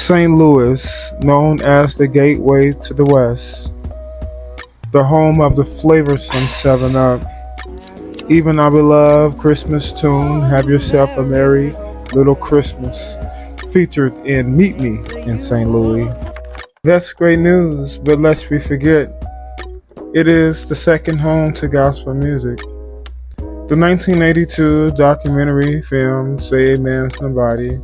St. Louis, known as the gateway to the West, the home of the flavorsome 7-Up. Even our beloved Christmas tune, Have Yourself a Merry Little Christmas, featured in Meet Me in St. Louis. That's great news, but lest we forget, it is the second home to gospel music. The 1982 documentary film Say Amen Somebody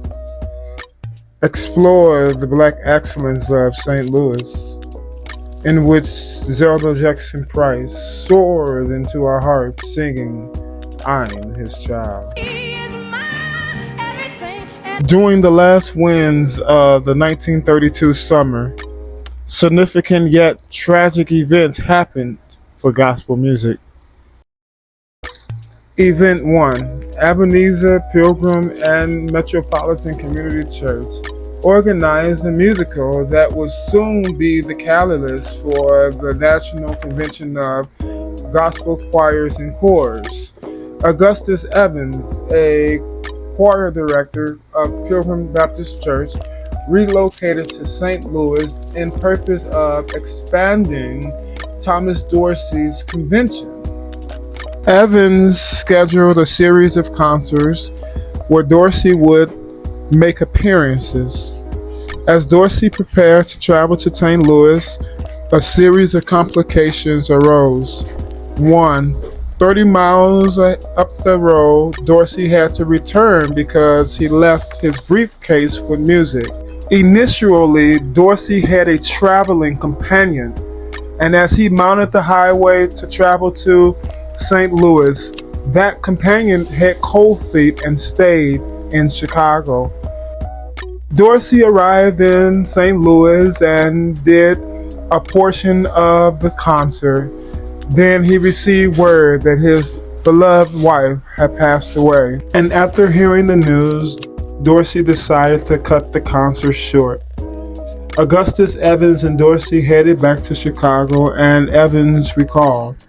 explored the black excellence of St. Louis, in which Zella Price soared into our hearts singing, I'm his child. During the last winds of the 1932 summer, significant yet tragic events happened for gospel music. Event 1. Ebenezer Pilgrim and Metropolitan Community Church organized a musical that would soon be the catalyst for the National Convention of Gospel Choirs and Chorus. Augustus Evans, a choir director of Pilgrim Baptist Church, relocated to St. Louis in purpose of expanding Thomas Dorsey's convention. Evans scheduled a series of concerts where Dorsey would make appearances. As Dorsey prepared to travel to St. Louis, a series of complications arose. 1. 30 miles up the road, Dorsey had to return because he left his briefcase with music. Initially, Dorsey had a traveling companion, and as he mounted the highway to travel to St. Louis, that companion had cold feet and stayed in Chicago. Dorsey arrived in St. Louis and did a portion of the concert. Then he received word that his beloved wife had passed away. And after hearing the news, Dorsey decided to cut the concert short. Augustus Evans and Dorsey headed back to Chicago, and Evans recalled,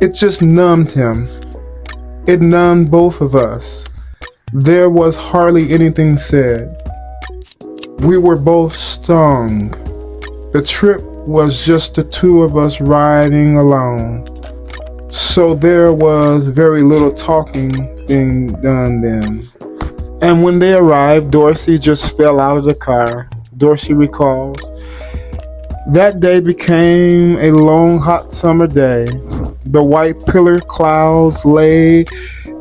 it just numbed him. It numbed both of us. There was hardly anything said. We were both stung. The trip was just the two of us riding alone. So there was very little talking being done then. And when they arrived, Dorsey just fell out of the car. Dorsey recalls, that day became a long hot summer day. The white pillar clouds lay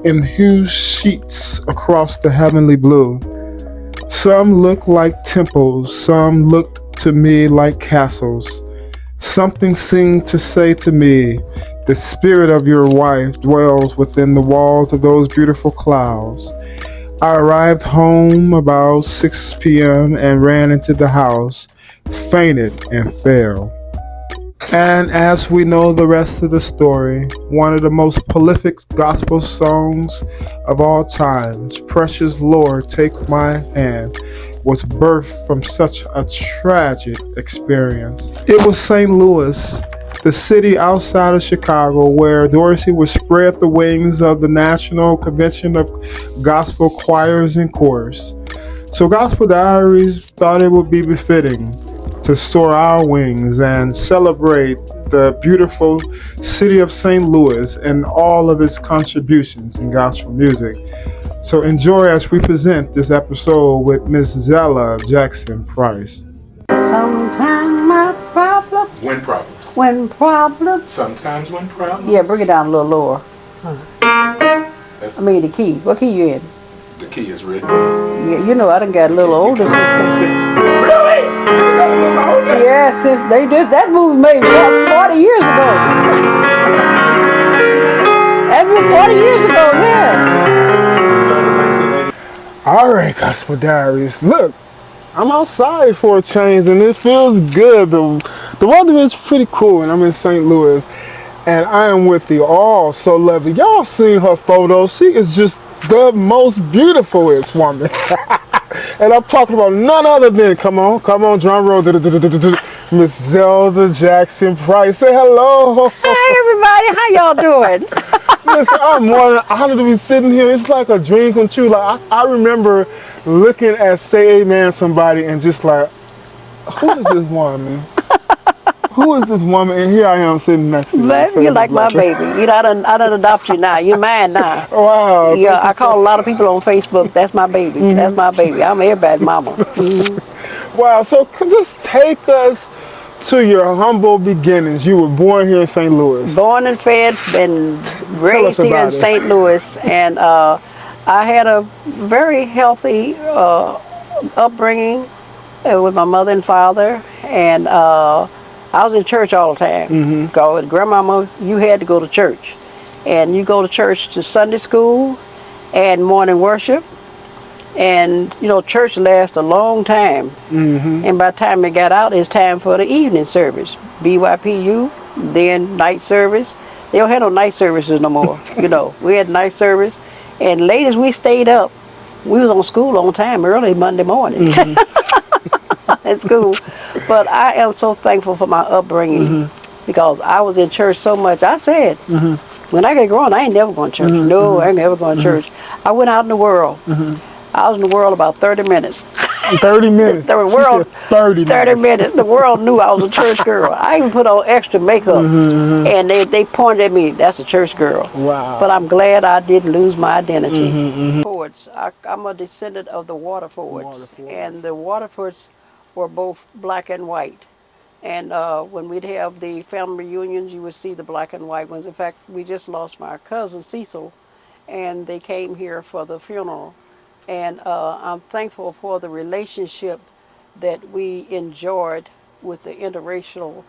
in huge sheets across the heavenly blue. Some looked like temples, some looked to me like castles. Something seemed to say to me, the spirit of your wife dwells within the walls of those beautiful clouds. I arrived home about 6 p.m. and ran into the house, fainted and fell. And as we know the rest of the story, one of the most prolific gospel songs of all times, Precious Lord, Take My Hand, was birthed from such a tragic experience. It was St. Louis, the city outside of Chicago, where Dorsey would spread the wings of the National Convention of Gospel Choirs and Chorus. So Gospel Diaries thought it would be befitting to soar our wings and celebrate the beautiful city of St. Louis and all of its contributions in gospel music. So enjoy as we present this episode with Miss Zella Price. Sometimes my problem. When problems. When problems. Sometimes when problems. Yeah, bring it down a little lower. The key. What key you in? The key is written. Yeah, you know I done got a little older since. Really? You got a little older? Yeah, since they did that movie maybe about 40 years ago. That's been 40 years ago, yeah. All right, Gospel Diaries. Look, I'm outside for a change, and it feels good. The weather is pretty cool, and I'm in St. Louis, and I am with the all so lovely. Y'all seen her photos? She is just the most beautifulest woman. And I'm talking about none other than, come on, drum roll, Miss Zella Price. Say hello. Hi, everybody. How y'all doing? Listen, I'm more than honored to be sitting here. It's like a dream come true. Like I remember looking at Say Amen somebody and just like, who is this woman? Who is this woman? And here I am sitting next to you. Baby, So you're it's a like my blessing. baby. You know, I done adopt you now. You're mine now. Wow. Yeah, Thank you I call a lot of people on Facebook. That's my baby. That's my baby. I'm everybody's mama. Wow. So just take us to your humble beginnings. You were born here in St. Louis. Born and fed and raised here in about it. St. Louis, and I had a very healthy upbringing with my mother and father, and I was in church all the time. Because with grandmama, you had to go to church, and you go to church to Sunday school and morning worship, and you know church lasts a long time. And by the time it got out, it's time for the evening service, BYPU, then night service. They don't have no night services no more. You know, we had night service, and late as we stayed up, we was on school on time early Monday morning. At school. But I am so thankful for my upbringing because I was in church so much. I said, when I get grown, I ain't never going to church. No, I ain't never going to church. I went out in the world. I was in the world about 30 minutes. 30 minutes. The world, She said 30 minutes. The world knew I was a church girl. I even put on extra makeup, and they pointed at me, that's a church girl. Wow. But I'm glad I didn't lose my identity. Fords. I'm a descendant of the Waterfords, and the Waterfords were both black and white. And when we'd have the family reunions, you would see the black and white ones. In fact, we just lost my cousin Cecil, and they came here for the funeral. And I'm thankful for the relationship that we enjoyed with the interracial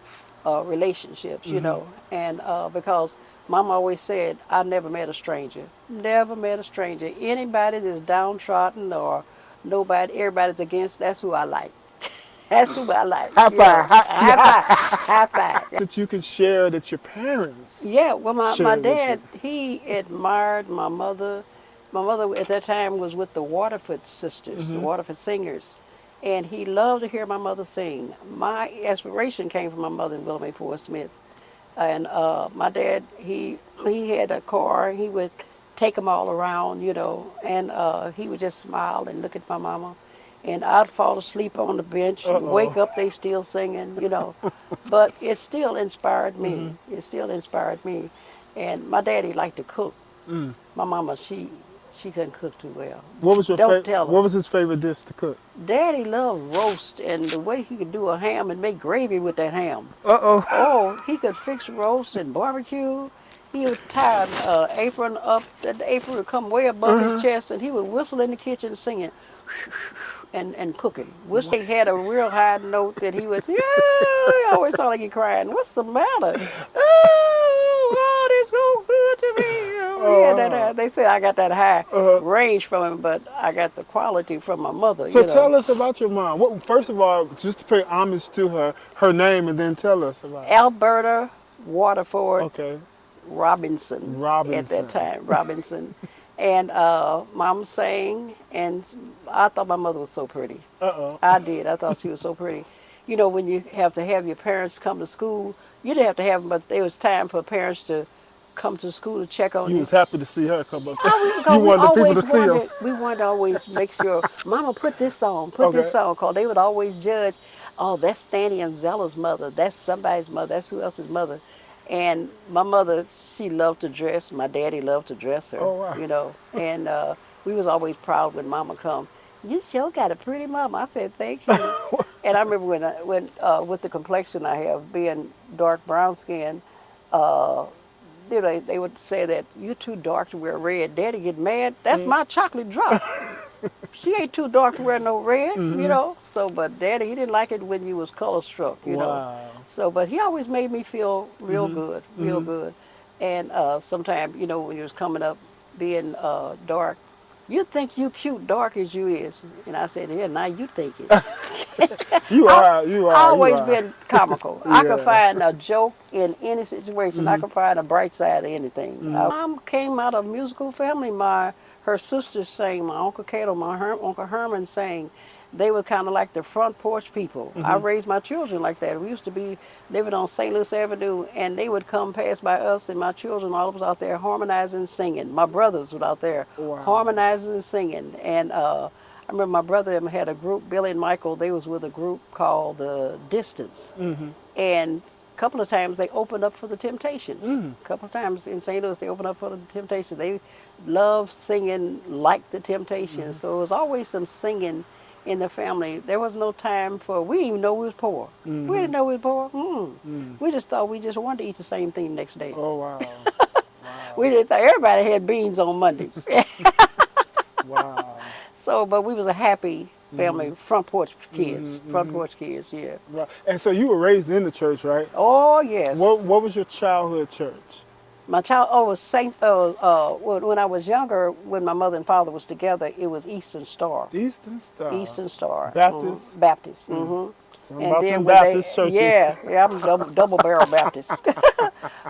relationships, you know. And because Mama always said, I never met a stranger. Never met a stranger. Anybody that's downtrodden or nobody, everybody's against, that's who I like. That's who I like. High you know. five. High five. High five. That you can share that your parents. Yeah, well, my shared with dad, he admired my mother. My mother at that time was with the Waterford sisters, the Waterford singers, and he loved to hear my mother sing. My inspiration came from my mother and Willie Mae Ford Smith. And my dad, he had a car. He would take them all around, you know, and he would just smile and look at my mama. And I'd fall asleep on the bench, wake up, they still singing, you know. But it still inspired me. It still inspired me. And my daddy liked to cook. My mama, she couldn't cook too well. What was your Don't tell her. What was his favorite dish to cook? Daddy loved roast, and the way he could do a ham and make gravy with that ham. Oh, he could fix roast and barbecue. He would tie an apron up, that the apron would come way above his chest, and he would whistle in the kitchen singing and cooking. He had a real high note that he would, he always sounded like he crying. What's the matter? Oh, God is so good to me. Yeah, they say I got that high range from him, but I got the quality from my mother. So you know. tell us about your mom. What, first of all, just to pay homage to her name, and then tell us about it. Alberta Waterford Okay. Robinson at that time. Robinson. And Mom sang, and I thought my mother was so pretty. I did. I thought she was so pretty. You know, when you have to have your parents come to school, you didn't have to have them, but there was time for parents to come to school to check on You you. was happy to see her come up. You wanted the people to see her. We wanted to always make sure, Mama, put this on, this on, because they would always judge, oh, that's Stanley and Zella's mother, that's somebody's mother, that's who else's mother. And my mother, she loved to dress. My daddy loved to dress her, you know. And we was always proud when Mama come. You sure got a pretty mama. I said, thank you. And I remember when with the complexion I have, being dark brown skin, you know, they would say that you're too dark to wear red. Daddy get mad. That's my chocolate drop. She ain't too dark to wear no red, you know. So, but Daddy, he didn't like it when you was color struck, you know. So, but he always made me feel real good, real good. And sometimes, you know, when you was coming up, being dark, you think you cute dark as you is. And I said, yeah, now you think it. You are. I always been comical. I could find a joke in any situation. I could find a bright side of anything. Mom came out of a musical family. Her sisters sang. My Uncle Cato, my Uncle Herman sang. they were kind of like the front porch people. I raised my children like that. We used to be living on St. Louis Avenue, and they would come pass by us, and my children, all of us out there harmonizing and singing. My brothers were out there harmonizing and singing. And I remember my brother had a group, Billy and Michael, they was with a group called The Distance. And a couple of times they opened up for the Temptations. A couple of times in St. Louis they opened up for the Temptations. They loved singing like the Temptations. So it was always some singing in the family. There was no time for, we didn't even know we was poor. We didn't know we was poor. We just thought we just wanted to eat the same thing the next day. Oh, wow. We didn't think everybody had beans on Mondays. Wow. So, but we was a happy family, front porch kids, front porch kids, yeah. Right. And so you were raised in the church, right? Oh, yes. What was your childhood church? My child, was Saint, when I was younger, when my mother and father was together, it was Eastern Star. Eastern Star. Eastern Star. Baptist? Baptist. So And about then them when Baptist churches. yeah, I'm double barrel Baptist.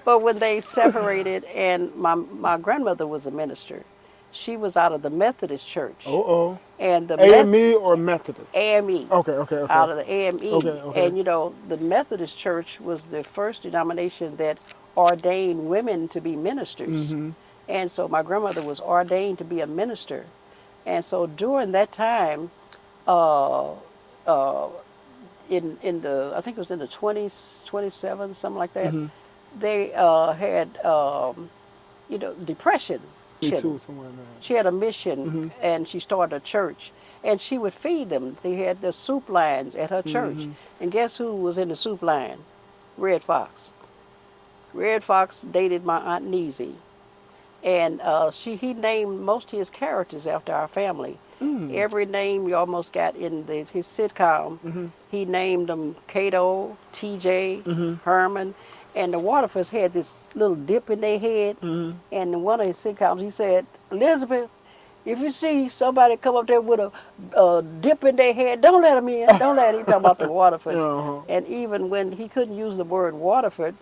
But when they separated, and my grandmother was a minister, she was out of the Methodist church. And the AME or Methodist? AME. Okay. Out of the AME. Okay. And you know, the Methodist church was the first denomination that ordained women to be ministers. And so my grandmother was ordained to be a minister. And so during that time, in the, I think it was in the 20s, 27, something like that, they had, you know, depression. She had a mission, and she started a church, and she would feed them. They had the soup lines at her church, and guess who was in the soup line? Red Foxx. Red Foxx dated my Aunt Neezy, and he named most of his characters after our family. Every name you almost got in his sitcom, he named them Cato, TJ, Herman. And the Waterfords had this little dip in their head. And in one of his sitcoms, he said, Elizabeth, if you see somebody come up there with a dip in their head, don't let them in. Don't let him. Talk about the Waterfords. And even when he couldn't use the word Waterford,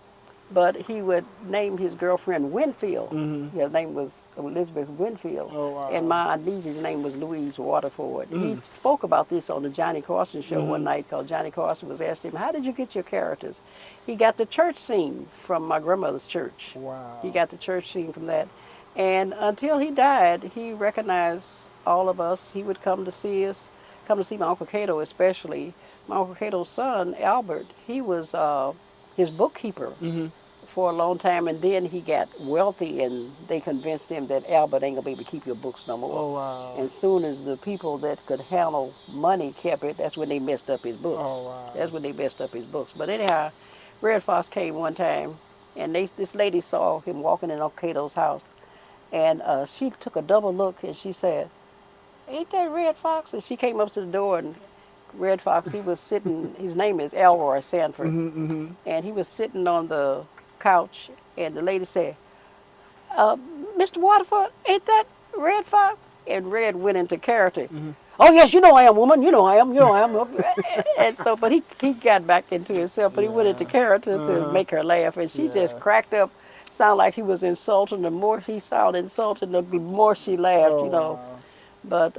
but he would name his girlfriend Winfield. Her name was Elizabeth Winfield. And my Aunt Neezy's name was Louise Waterford. He spoke about this on the Johnny Carson show one night, because Johnny Carson was asking him, how did you get your characters? He got the church scene from my grandmother's church. Wow. He got the church scene from that. And until he died, he recognized all of us. He would come to see us, come to see my Uncle Cato especially. My Uncle Cato's son, Albert, he was his bookkeeper for a long time, and then he got wealthy, and they convinced him that Albert ain't gonna be able to keep your books no more. And soon as the people that could handle money kept it, that's when they messed up his books. That's when they messed up his books. But anyhow, Red Foxx came one time, and this lady saw him walking in Uncle Cato's house, and she took a double look, and she said, ain't that Red Foxx? And she came up to the door, and Red Foxx, he was sitting, his name is Elroy Sanford, and he was sitting on the couch, and the lady said, Mr. Waterford, ain't that Red Foxx? And Red went into character. Oh yes, you know I am, woman, you know I am. And so, but he got back into himself, but he went into character to make her laugh, and she just cracked up, sounded like he was insulting. The more he sounded insulting, the more she laughed, you know. But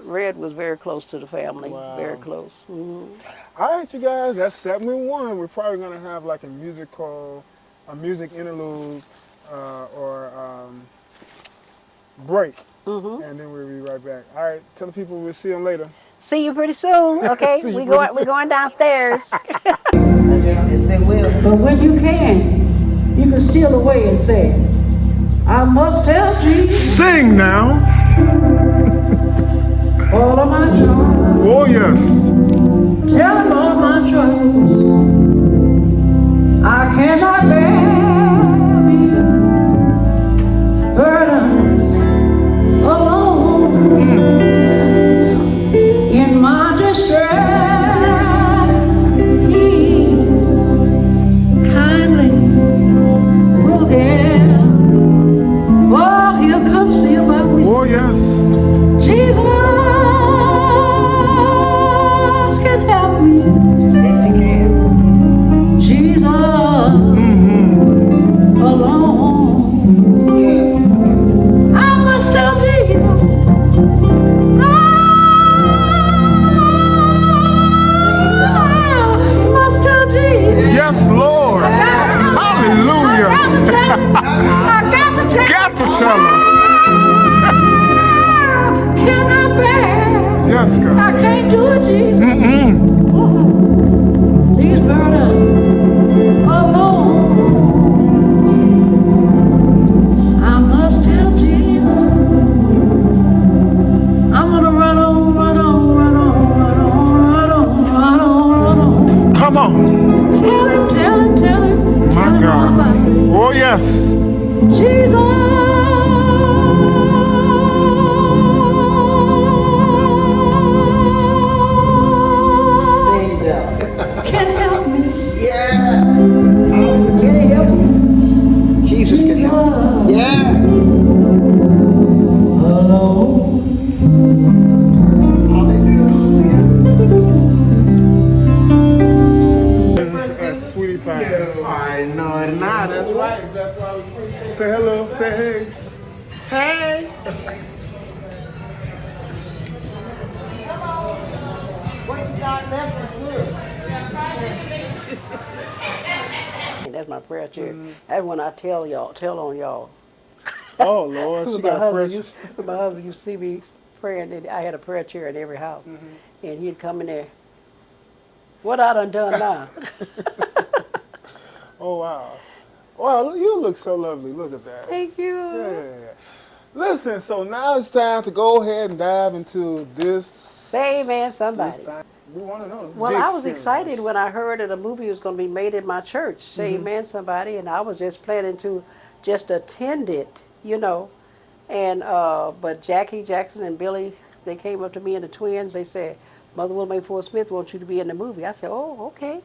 Red was very close to the family, very close. All right, you guys, that's segment one. We're probably going to have like a music interlude or break, and then we'll be right back. All right, tell the people we'll see them later. See you pretty soon, okay? We're going downstairs. Yes, they will. But when you can steal away and say, I must tell Jesus. Sing now. All of my troubles. Oh yes. Tell him all my troubles. I cannot bear these burdens alone. In my distress, he kindly will hear. Oh, he'll come see about me. Oh yes. Jesus can help me. on. Tell him, tell him, tell him, tell My him all about God. it. Oh, yes. Jesus. Can help me. Yes. Can he help me? Jesus can help. Yes. Alone. Hallelujah. That's Sweetie Pie. I know it now. That's right. That's why we appreciate it. Say hello. Say hey. Hey. What you got left is good. That's my prayer chair. That's when I tell on y'all. Oh, Lord. She When got a pressure. when my husband used to see me praying, I had a prayer chair in every house. And he'd come in there, what I done now? Oh, wow. Wow, you look so lovely. Look at that. Thank you. Yeah. Listen, so now it's time to go ahead and dive into this. Say amen, somebody. This thing. We want to know. Well, big I was excited experience. when I heard that a movie was going to be made in my church, Say Amen Somebody, and I was just planning to just attend it, you know. And but Jackie Jackson and Billy, they came up to me and the twins. They said, Mother Willie Ford Smith wants you to be in the movie. I said, oh, okay.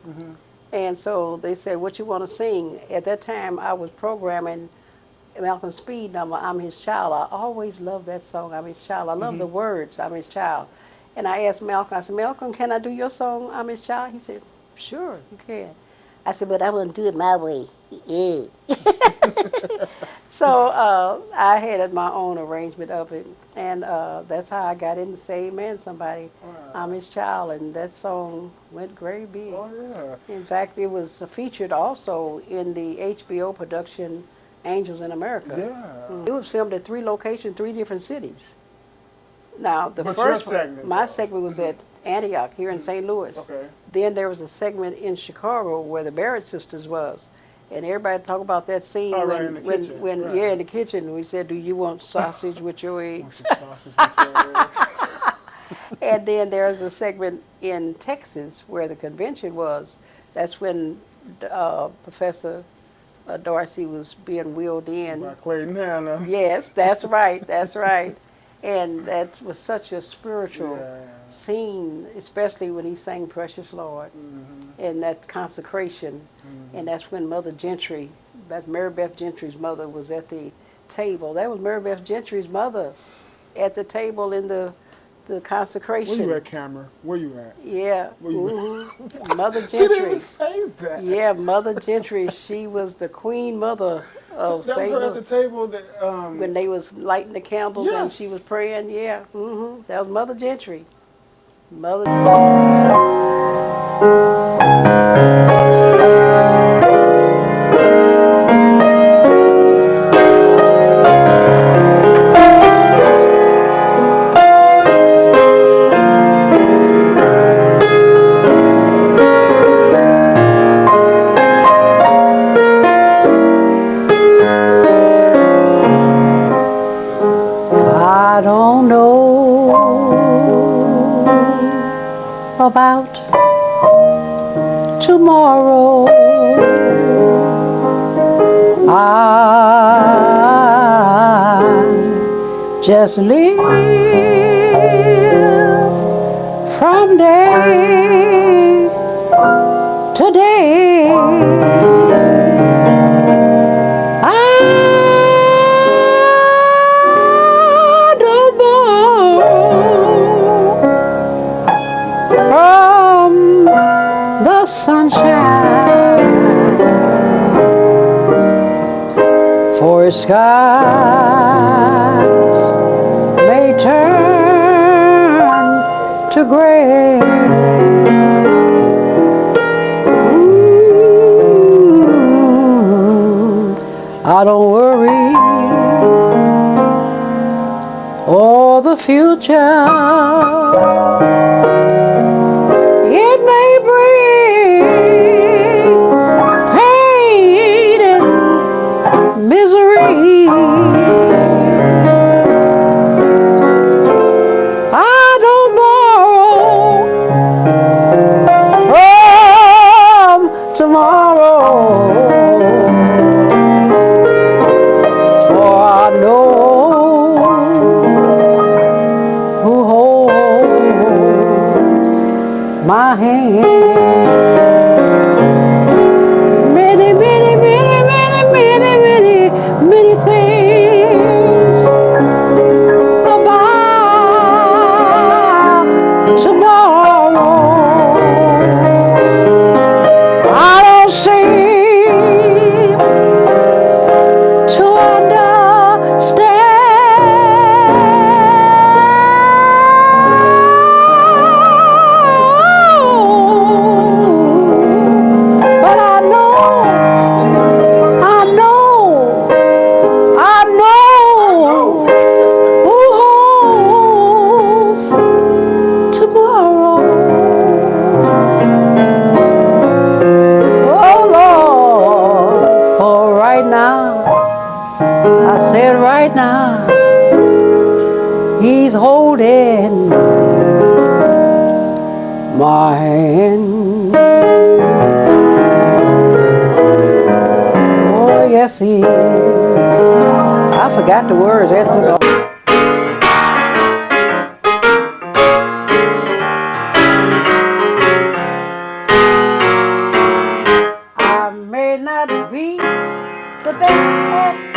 And so they said, what you want to sing? At that time, I was programming Malcolm Speed number, I'm His Child. I always loved that song, I'm His Child. I love the words, I'm His Child. And I asked Malcolm, I said, Malcolm, can I do your song, I'm His Child? He said, sure, you can. I said, but I want to do it my way. Yeah. So I had my own arrangement of it. And that's how I got into Say Amen Somebody. I'm His Child. And that song went very big. Oh, yeah. In fact, it was featured also in the HBO production Angels in America. Yeah. It was filmed at 3 locations, 3 different cities. Now, the But first your segment, my though. segment was at Antioch here in St. Louis. Okay. Then there was a segment in Chicago where the Barrett sisters was. And everybody talk about that scene Oh, when, right, in the kitchen, right. yeah, in the kitchen, we said, do you want sausage with your eggs? Sausage with your eggs. And then there's a segment in Texas where the convention was. That's when Professor Darcy was being wheeled in. By Clayton Hanna. Yes, that's right, that's right. And that was such a spiritual scene, especially when he sang Precious Lord and that consecration. And that's when Mother Gentry, that's Mary Beth Gentry's mother, was at the table. That was Mary Beth Gentry's mother at the table in the consecration. Where you at, Cameron? Where you at? Yeah. Where you at? Mother She didn't Gentry. even say that. Yeah, Mother Gentry. She was the queen mother of That was St. her at Louis. the table that, When they was lighting the candles and Yes. she was praying, yeah. That was Mother Gentry. Mother. I don't know about tomorrow. I just live from day to day. I don't borrow from the sunshine, for skies may turn to gray. I don't worry or the future. It may bring pain and misery. I don't borrow forgot the words. I had to look up. I may not be the best at